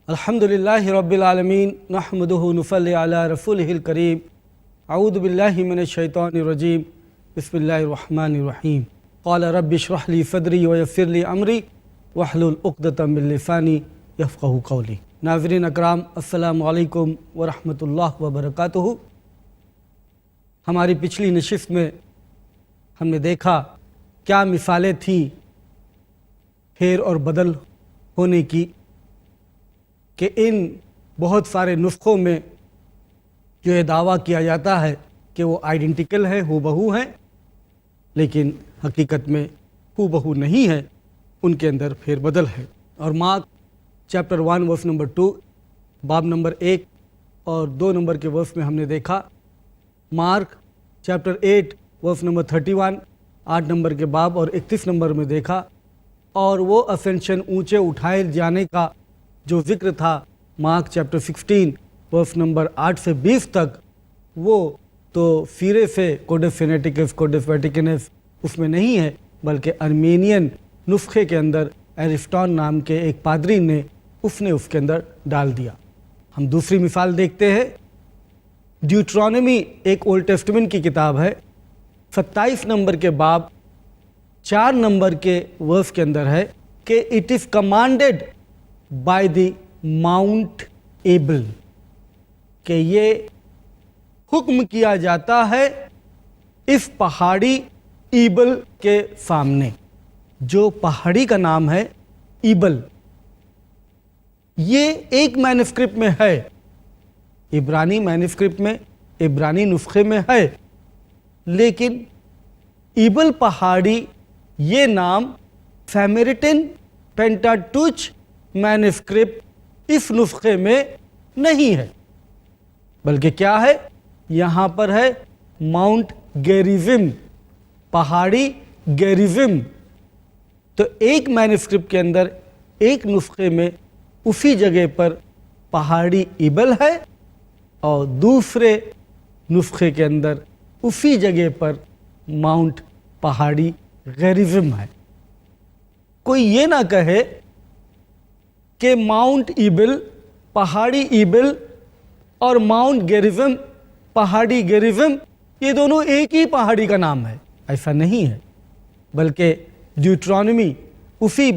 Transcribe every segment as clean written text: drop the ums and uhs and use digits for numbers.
الحمدللہ رب العالمین نحمدہ نصلی علی رسولہ الکریم اعوذ باللہ من الشیطان الرجیم بسم اللہ الرحمن الرحیم قال رب اشرح لی صدری ویسر لی امری واحلل عقدۃ من لسانی یفقہوا قولی۔ ناظرین اکرام، السلام علیکم ورحمۃ اللہ وبرکاتہ۔ ہماری پچھلی نشست میں ہم نے دیکھا کیا مثالیں تھیں پھیر اور بدل ہونے کی، کہ ان بہت سارے نسخوں میں جو یہ دعویٰ کیا جاتا ہے کہ وہ آئیڈینٹیکل ہے، ہو بہو ہیں، لیکن حقیقت میں ہو بہو نہیں ہے، ان کے اندر پھیر بدل ہے۔ اور مارک چیپٹر 1 ورس نمبر 2 باب نمبر 1 اور 2 نمبر کے ورس میں ہم نے دیکھا، مارک چیپٹر 8 ورس نمبر 31 8 نمبر کے باب اور 31 نمبر میں دیکھا، اور وہ اسینشن اونچے اٹھائے جانے کا جو ذکر تھا مارک چیپٹر 16 ورس نمبر 8 سے 20 تک، وہ تو سیرے سے کوڈس فینیٹیکس کوڈس ویٹیکنس اس میں نہیں ہے، بلکہ ارمینین نسخے کے اندر ایرسٹون نام کے ایک پادری نے اس کے اندر ڈال دیا۔ ہم دوسری مثال دیکھتے ہیں، ڈیوٹرانومی ایک اولڈ ٹیسٹمنٹ کی کتاب ہے، 27 نمبر کے باب 4 نمبر کے ورس کے اندر ہے کہ it is commanded by the Mount able, کہ یہ حکم کیا جاتا ہے اس پہاڑی ایبل کے سامنے۔ جو پہاڑی کا نام ہے ایبل، یہ ایک مینuscript میں ہے، عبرانی مینuscript میں، عبرانی نسخے میں ہے، لیکن ایبل پہاڑی یہ نام سیمریٹن پینٹاٹوچ مینuscript اس نسخے میں نہیں ہے، بلکہ کیا ہے؟ یہاں پر ہے ماؤنٹ گیریزم، پہاڑی گیریزم۔ تو ایک مینuscript کے اندر ایک نسخے میں اسی جگہ پر پہاڑی ایبل ہے، اور دوسرے نسخے کے اندر اسی جگہ پر ماؤنٹ پہاڑی گیریزم ہے۔ کوئی یہ نہ کہے کہ ماؤنٹ ایبل پہاڑی ایبل اور ماؤنٹ گیریزم پہاڑی گیریزم یہ دونوں ایک ہی پہاڑی کا نام ہے، ایسا نہیں ہے، بلکہ ڈیوٹرانومی اسی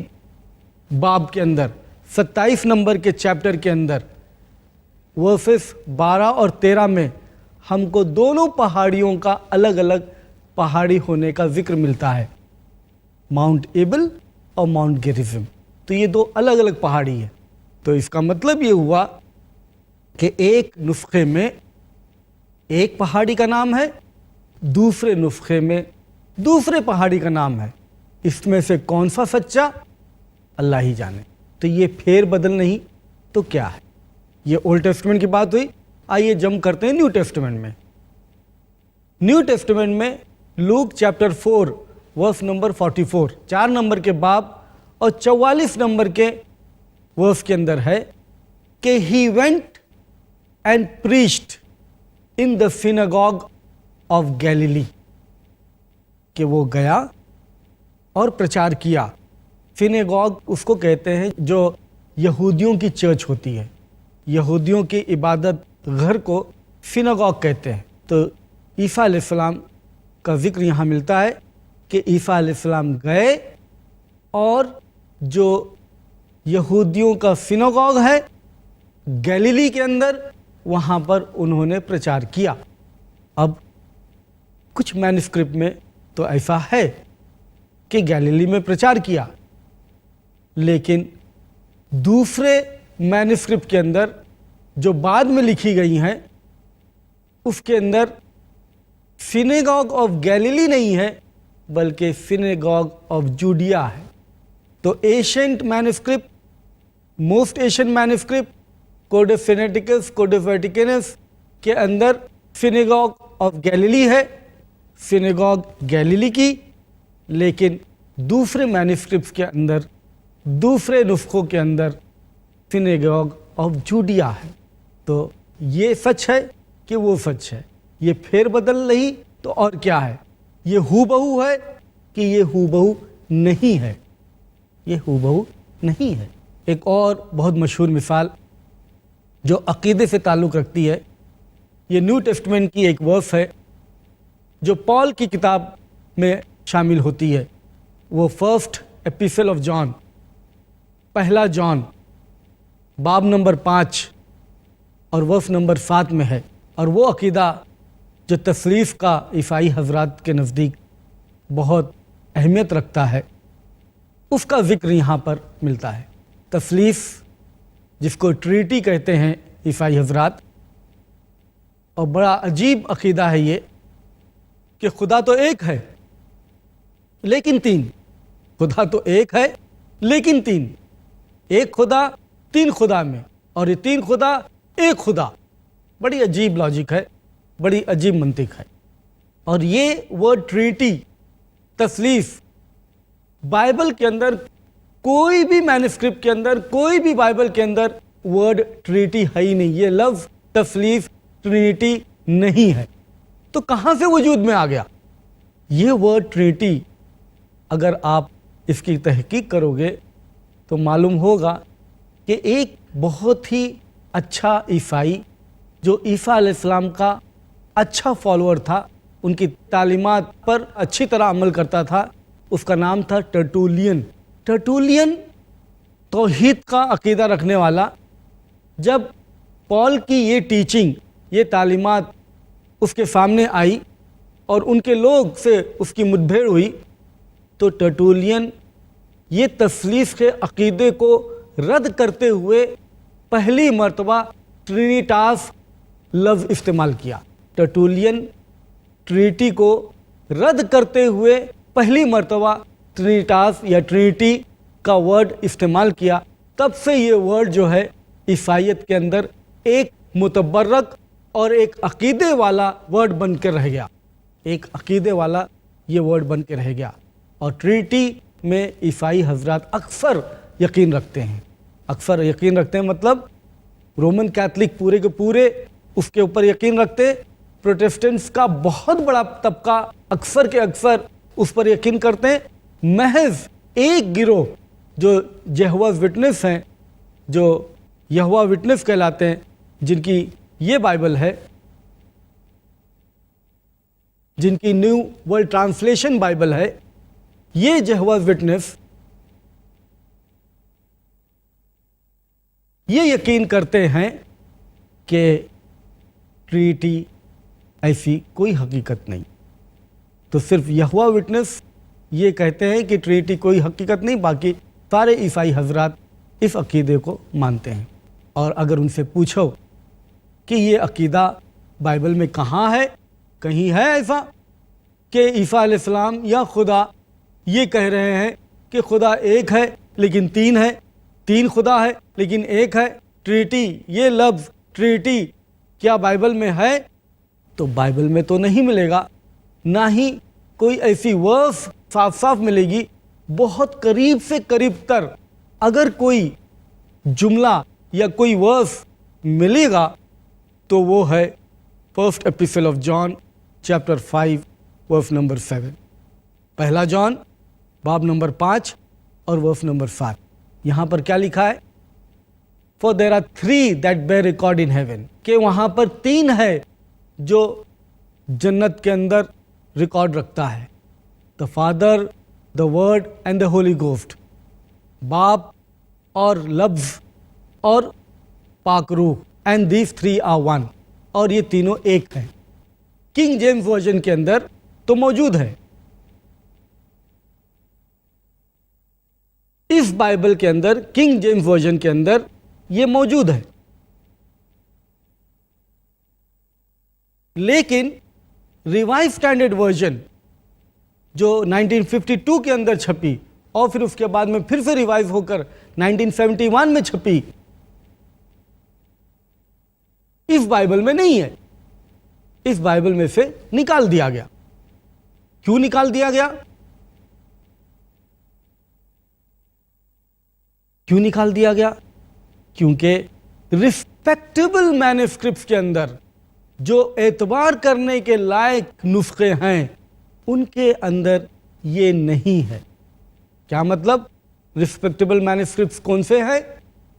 باب کے اندر 27 نمبر کے چیپٹر کے اندر ورسز 12 اور 13 میں ہم کو دونوں پہاڑیوں کا الگ الگ پہاڑی ہونے کا ذکر ملتا ہے، ماؤنٹ ایبل اور ماؤنٹ گیریزم۔ تو یہ دو الگ الگ پہاڑی ہیں۔ تو اس کا مطلب یہ ہوا کہ ایک نسخے میں ایک پہاڑی کا نام ہے، دوسرے نسخے میں دوسرے پہاڑی کا نام ہے۔ اس میں سے کون سا سچا؟ اللہ ہی جانے۔ تو یہ پھیر بدل نہیں تو کیا ہے؟ یہ اولڈ ٹیسٹمنٹ کی بات ہوئی، آئیے جمپ کرتے ہیں نیو ٹیسٹمنٹ میں۔ نیو ٹیسٹمنٹ میں لوک چیپٹر 4 ورس نمبر 44 4 نمبر کے باب اور 44 نمبر کے ورس کے اندر ہے کہ he went and preached in the synagogue of Galilee, کہ وہ گیا اور پرچار کیا۔ سیناگوگ اس کو کہتے ہیں جو یہودیوں کی چرچ ہوتی ہے، یہودیوں کی عبادت گھر کو سیناگوگ کہتے ہیں۔ تو عیسیٰ علیہ السلام کا ذکر یہاں ملتا ہے کہ عیسیٰ علیہ السلام گئے اور جو یہودیوں کا سیناگوگ ہے گیلیلی کے اندر، وہاں پر انہوں نے پرچار کیا۔ اب کچھ مینuscript میں تو ایسا ہے کہ گیلیلی میں پرچار کیا، لیکن دوسرے مینuscript کے اندر جو بعد میں لکھی گئی ہیں اس کے اندر سیناگوگ آف گیلیلی نہیں ہے، بلکہ سیناگوگ آف جوڈیا ہے۔ تو ایشینٹ مینuscript، موسٹ ایشین مینuscript، کوڈس فینیٹیکس کوڈس ویٹیکنس کے اندر سیناگوگ آف گیلیلی ہے، سیناگوگ گیلیلی کی، لیکن دوسرے مینuscripts کے اندر دوسرے نسخوں کے اندر سیناگوگ آف جوڈیا ہے۔ تو یہ سچ ہے کہ وہ سچ ہے؟ یہ پھیر بدل نہیں تو اور کیا ہے؟ یہ ہو بہو ہے کہ یہ ہو بہو نہیں ہے؟ یہ ہو بہو نہیں ہے۔ ایک اور بہت مشہور مثال جو عقیدے سے تعلق رکھتی ہے، یہ نیو ٹیسٹمنٹ کی ایک ورس ہے جو پال کی کتاب میں شامل ہوتی ہے. وہ فرسٹ ایپیسل آف جان، پہلا جان باب نمبر 5 اور ورس نمبر 7 میں ہے. اور وہ عقیدہ جو تصلیف کا عیسائی حضرات کے نزدیک بہت اہمیت رکھتا ہے، اس کا ذکر یہاں پر ملتا ہے. تصلیف جس کو ٹریٹی کہتے ہیں عیسائی حضرات، اور بڑا عجیب عقیدہ ہے یہ کہ خدا تو ایک ہے لیکن تین. خدا تو ایک ہے لیکن تین. ایک خدا تین خدا میں، اور یہ تین خدا ایک خدا. بڑی عجیب لاجک ہے، بڑی عجیب منطق ہے. اور یہ ورڈ ٹریٹی، تصلیف، بائبل کے اندر کوئی بھی مینuscript کے اندر، کوئی بھی بائبل کے اندر ورڈ ٹریٹی ہے ہی نہیں. یہ لفظ تصلیف ٹرینٹی نہیں ہے. تو کہاں سے وجود میں آ گیا یہ ورڈ ٹرینٹی؟ اگر آپ اس کی تحقیق کرو گے تو معلوم ہوگا کہ ایک بہت ہی اچھا عیسائی جو عیسیٰ علیہ السلام کا اچھا فالوور تھا، ان کی تعلیمات پر اچھی طرح عمل کرتا تھا، اس کا نام تھا ٹرٹولین. ٹرٹولین توحید کا عقیدہ رکھنے والا. جب پال کی یہ ٹیچنگ، یہ تعلیمات اس کے سامنے آئی اور ان کے لوگ سے اس کی مدبھیڑ ہوئی، تو ٹرٹولین یہ تصلیف کے عقیدے کو رد کرتے ہوئے پہلی مرتبہ ٹرینیٹاس لفظ استعمال کیا. ٹرٹولین ٹرینٹی کو رد کرتے ہوئے پہلی مرتبہ ٹرینیٹاس یا ٹرینٹی کا ورڈ استعمال کیا. تب سے یہ ورڈ جو ہے عیسائیت کے اندر ایک متبرک اور ایک عقیدے والا ورڈ بن کے رہ گیا. ایک عقیدے والا یہ ورڈ بن کے رہ گیا. اور ٹرینٹی میں عیسائی حضرات اکثر یقین رکھتے ہیں. اکثر یقین رکھتے ہیں مطلب رومن کیتھلک پورے کے پورے اس کے اوپر یقین رکھتے. پروٹیسٹنٹس کا بہت بڑا طبقہ اکثر کے اکثر اس پر یقین کرتے ہیں. محض ایک گروہ جو جہوہ's وٹنس ہیں، جو یہوہ وٹنس کہلاتے ہیں، جن کی یہ بائبل ہے، جن کی نیو ورلڈ ٹرانسلیشن بائبل ہے، یہ جہوہ's وٹنس یہ یقین کرتے ہیں کہ ٹرینٹی ایسی کوئی حقیقت نہیں. تو صرف یہوہ وٹنس یہ کہتے ہیں کہ ٹرینٹی کوئی حقیقت نہیں، باقی سارے عیسائی حضرات اس عقیدے کو مانتے ہیں. اور اگر ان سے پوچھو کہ یہ عقیدہ بائبل میں کہاں ہے، کہیں ہے ایسا کہ عیسیٰ علیہ السلام یا خدا یہ کہہ رہے ہیں کہ خدا ایک ہے لیکن تین ہے، تین خدا ہے لیکن ایک ہے، ٹرینٹی، یہ لفظ ٹرینٹی کیا بائبل میں ہے؟ تو بائبل میں تو نہیں ملے گا، نہ ہی کوئی ایسی ورس صاف صاف ملے گی. بہت قریب سے قریب تر اگر کوئی جملہ یا کوئی ورس ملے گا تو وہ ہے first epistle of John chapter 5 verse number 7. پہلا جان باب نمبر 5 اور ورس نمبر 7. یہاں پر کیا لکھا ہے؟ For there are three that bear record in heaven. کہ وہاں پر تین ہے جو جنت کے اندر ریکارڈ رکھتا ہے. The Father, the Word and the Holy Ghost. باپ اور لفظ اور پاک روح. And these three are one. اور یہ تینوں ایک ہیں. کنگ جیمز ورژن کے اندر تو موجود ہے. اس بائبل کے اندر کنگ جیمز ورژن کے اندر یہ موجود ہے. لیکن ریوائز اسٹینڈرڈ ورژن جو 1952 کے اندر چھپی اور پھر اس کے بعد میں پھر سے ریوائز ہو کر 1971 میں چھپی، اس بائبل میں نہیں ہے. اس بائبل میں سے نکال دیا گیا. کیوں نکال دیا گیا؟ کیوں نکال دیا گیا؟ کیونکہ ریسپیکٹیبل مینuscripts کے اندر جو اعتبار کرنے کے لائق نسخے ہیں ان کے اندر یہ نہیں ہے. کیا مطلب؟ ریسپیکٹیبل مینuscripts کون سے ہیں؟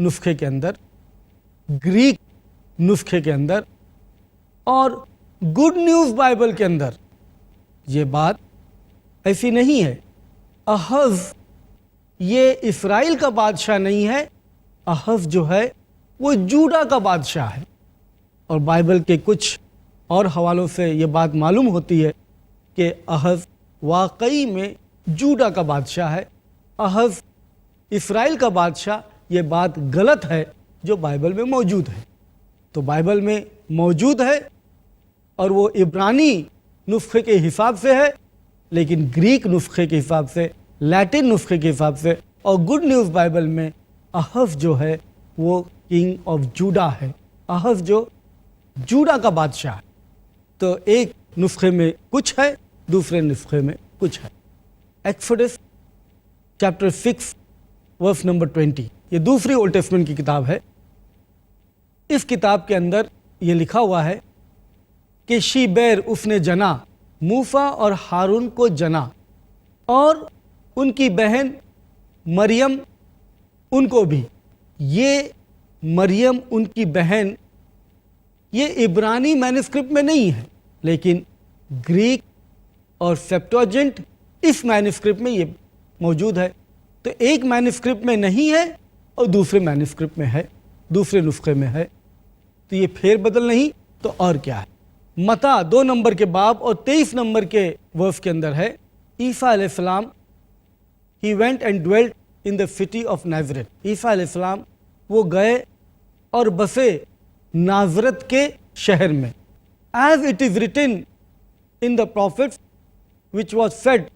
نسخے کے اندر، گریک نسخے کے اندر اور گڈ نیوز بائبل کے اندر یہ بات ایسی نہیں ہے۔ احز یہ اسرائیل کا بادشاہ نہیں ہے، احز جو ہے وہ یہودا کا بادشاہ ہے۔ اور بائبل کے کچھ اور حوالوں سے یہ بات معلوم ہوتی ہے کہ احز واقعی میں یہودا کا بادشاہ ہے، احز اسرائیل کا بادشاہ۔ یہ بات غلط ہے جو بائبل میں موجود ہے۔ تو بائبل میں موجود ہے اور وہ عبرانی نسخے کے حساب سے ہے، لیکن گریک نسخے کے حساب سے، لیٹن نسخے کے حساب سے اور گڈ نیوز بائبل میں احز جو ہے وہ کنگ آف یہودا ہے، احز جو یہودا کا بادشاہ ہے۔ تو ایک نسخے میں کچھ ہے، دوسرے نسخے میں کچھ ہے۔ ایکسوڈس چیپٹر 6 ورس نمبر 20، یہ دوسری اولڈ ٹیسٹمنٹ کی کتاب ہے۔ اس کتاب کے اندر یہ لکھا ہوا ہے کہ شیبیر اس نے جنا، موسیٰ اور ہارون کو جنا، اور ان کی بہن مریم ان کو بھی۔ یہ مریم ان کی بہن یہ عبرانی مینuscript میں نہیں ہے، لیکن گریک اور سیپٹوجنٹ اس مینuscript میں یہ موجود ہے۔ تو ایک مینuscript میں نہیں ہے اور دوسرے مینuscript میں ہے، دوسرے نسخے میں ہے۔ تو یہ پھیر بدل نہیں تو اور کیا ہے؟ متی 2 نمبر کے باب اور 23 نمبر کے ورس کے اندر ہے، عیسیٰ علیہ السلام he went and dwelt in the city of Nazareth۔ عیسیٰ علیہ السلام وہ گئے اور بسے نازرت کے شہر میں۔ as it is written in the prophets which was said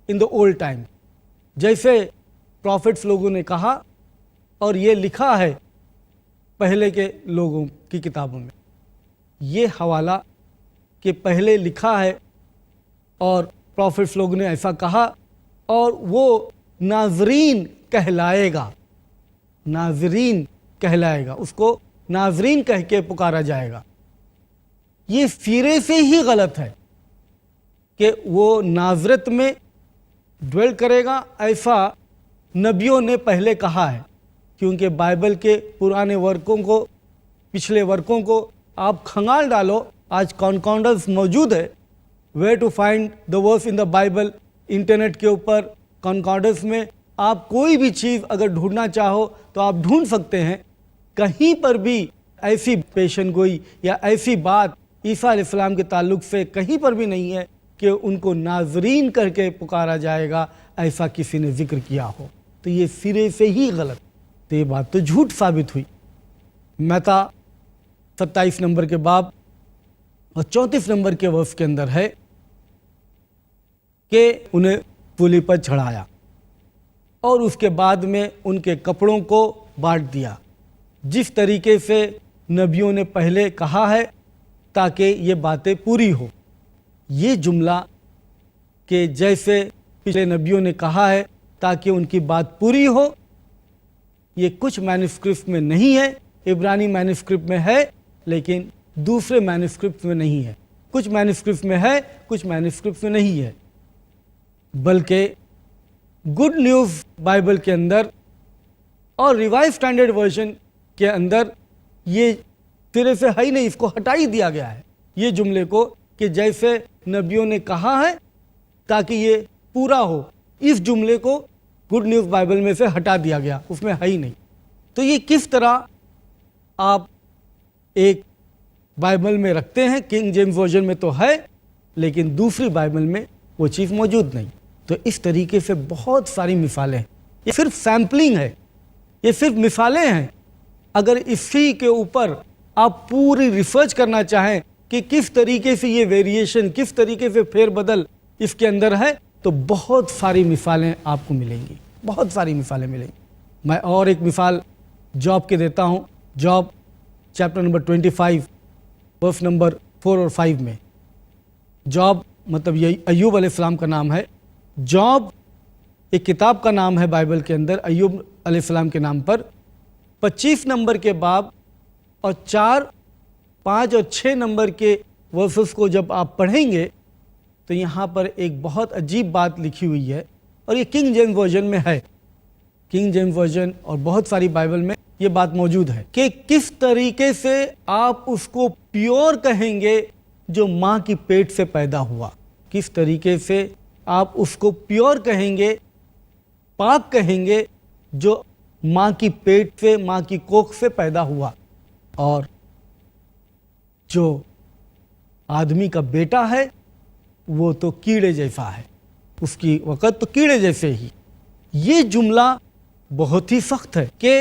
in the old time، جیسے پروفٹس لوگوں نے کہا اور یہ لکھا ہے پہلے کے لوگوں کی کتابوں میں۔ یہ حوالہ کہ پہلے لکھا ہے اور پروفٹس لوگوں نے ایسا کہا اور وہ ناظرین کہلائے گا، ناظرین کہلائے گا، اس کو ناظرین کہہ کے پکارا جائے گا۔ یہ سرے سے ہی غلط ہے کہ وہ نازرت میں ڈویل کرے گا، ایسا نبیوں نے پہلے کہا ہے، کیونکہ بائبل کے پرانے ورقوں کو، پچھلے ورقوں کو آپ کھنگال ڈالو، آج کانکارڈنس موجود ہے، where to find the verse in the Bible, internet کے اوپر کانکارڈنس میں آپ کوئی بھی چیز اگر ڈھونڈنا چاہو تو آپ ڈھونڈ سکتے ہیں۔ کہیں پر بھی ایسی پیشن گوئی یا ایسی بات عیسیٰ علیہ السلام کے تعلق سے کہیں پر بھی نہیں ہے کہ ان کو ناظرین کر کے پکارا جائے گا، ایسا کسی نے ذکر کیا ہو۔ تو یہ سرے سے ہی غلط، تو یہ بات تو جھوٹ ثابت ہوئی۔ متی 27 نمبر کے باب اور 34 نمبر کے ورس کے اندر ہے کہ انہیں سولی پر چڑھایا اور اس کے بعد میں ان کے کپڑوں کو بانٹ دیا، جس طریقے سے نبیوں نے پہلے کہا ہے، تاکہ یہ باتیں پوری ہو۔ یہ جملہ کہ جیسے پچھلے نبیوں نے کہا ہے تاکہ ان کی بات پوری ہو، یہ کچھ مینuscript میں نہیں ہے، عبرانی مینuscript میں ہے لیکن دوسرے مینuscript میں نہیں ہے۔ کچھ مینuscript میں ہے، کچھ مینuscript میں نہیں ہے، بلکہ گڈ نیوز بائبل کے اندر اور ریوائز اسٹینڈرڈ ورژن کے اندر یہ سرے سے ہے ہی نہیں، اس کو ہٹا ہی دیا گیا ہے یہ جملے کو، کہ جیسے نبیوں نے کہا ہے تاکہ یہ پورا ہو، اس جملے کو گڈ نیوز بائبل میں سے ہٹا دیا گیا، اس میں ہے ہی نہیں۔ تو یہ کس طرح آپ ایک بائبل میں رکھتے ہیں، کنگ جیمز ورژن میں تو ہے لیکن دوسری بائبل میں وہ چیز موجود نہیں۔ تو اس طریقے سے بہت ساری مثالیں ہیں، یہ صرف سیمپلنگ ہے، یہ صرف مثالیں ہیں۔ اگر اسی کے اوپر آپ پوری ریسرچ کرنا چاہیں کہ کس طریقے سے یہ ویریشن، کس طریقے سے پھیر بدل اس کے اندر ہے، تو بہت ساری مثالیں آپ کو ملیں گی، بہت ساری مثالیں ملیں گی۔ میں اور ایک مثال جاب کے دیتا ہوں، Job chapter number 25 verse number 4 اور 5 میں۔ جاب مطلب یہ ایوب علیہ السلام کا نام ہے، جاب ایک کتاب کا نام ہے بائبل کے اندر ایوب علیہ السلام کے نام پر۔ 25 نمبر کے باب اور 4، 5 اور 6 نمبر کے ورسز کو جب آپ پڑھیں گے تو یہاں پر ایک بہت عجیب بات لکھی ہوئی ہے، اور یہ کنگ جیمز ورژن میں ہے، کنگ جیمز ورژن اور بہت ساری بائبل میں یہ بات موجود ہے کہ کس طریقے سے آپ اس کو پیور کہیں گے جو ماں کی پیٹ سے پیدا ہوا، کس طریقے سے آپ اس کو پیور کہیں گے، پاک کہیں گے جو ماں کی پیٹ سے، ماں کی کوکھ سے پیدا ہوا۔ اور جو آدمی کا بیٹا ہے وہ تو کیڑے جیسا ہے، اس کی وقت تو کیڑے جیسے ہی۔ یہ جملہ بہت ہی سخت ہے کہ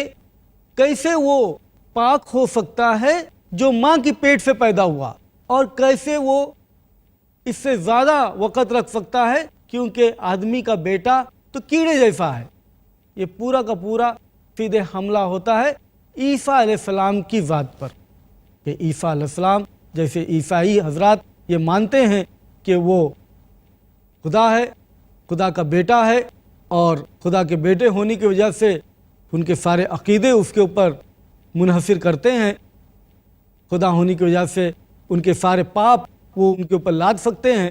کیسے وہ پاک ہو سکتا ہے جو ماں کی پیٹ سے پیدا ہوا، اور کیسے وہ اس سے زیادہ وقت رکھ سکتا ہے کیونکہ آدمی کا بیٹا تو کیڑے جیسا ہے۔ یہ پورا کا پورا سیدھے حملہ ہوتا ہے عیسیٰ علیہ السلام کی ذات پر، کہ عیسیٰ علیہ السلام جیسے عیسائی حضرات یہ مانتے ہیں کہ وہ خدا ہے، خدا کا بیٹا ہے، اور خدا کے بیٹے ہونے کی وجہ سے ان کے سارے عقیدے اس کے اوپر منحصر کرتے ہیں، خدا ہونے کی وجہ سے ان کے سارے پاپ وہ ان کے اوپر لاد سکتے ہیں۔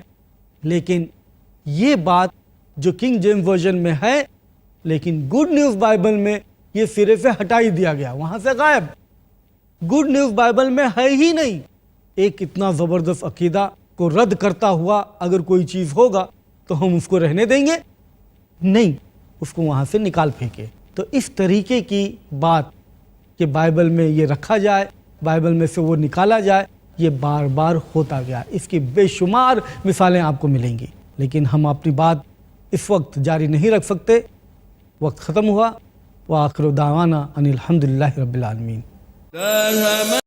لیکن یہ بات جو کنگ جیمز ورژن میں ہے، لیکن گڈ نیوز بائبل میں یہ سرے سے ہٹا ہی دیا گیا، وہاں سے غائب۔ گڈ نیوز بائبل میں ہے ہی نہیں۔ ایک اتنا زبردست عقیدہ کو رد کرتا ہوا اگر کوئی چیز ہوگا تو ہم اس کو رہنے دیں گے؟ نہیں، اس کو وہاں سے نکال پھینکے۔ تو اس طریقے کی بات کہ بائبل میں یہ رکھا جائے، بائبل میں سے وہ نکالا جائے، یہ بار بار ہوتا گیا۔ اس کی بے شمار مثالیں آپ کو ملیں گی، لیکن ہم اپنی بات اس وقت جاری نہیں رکھ سکتے، وقت ختم ہوا۔ وآخر دعوانا ان الحمدللہ رب العالمین۔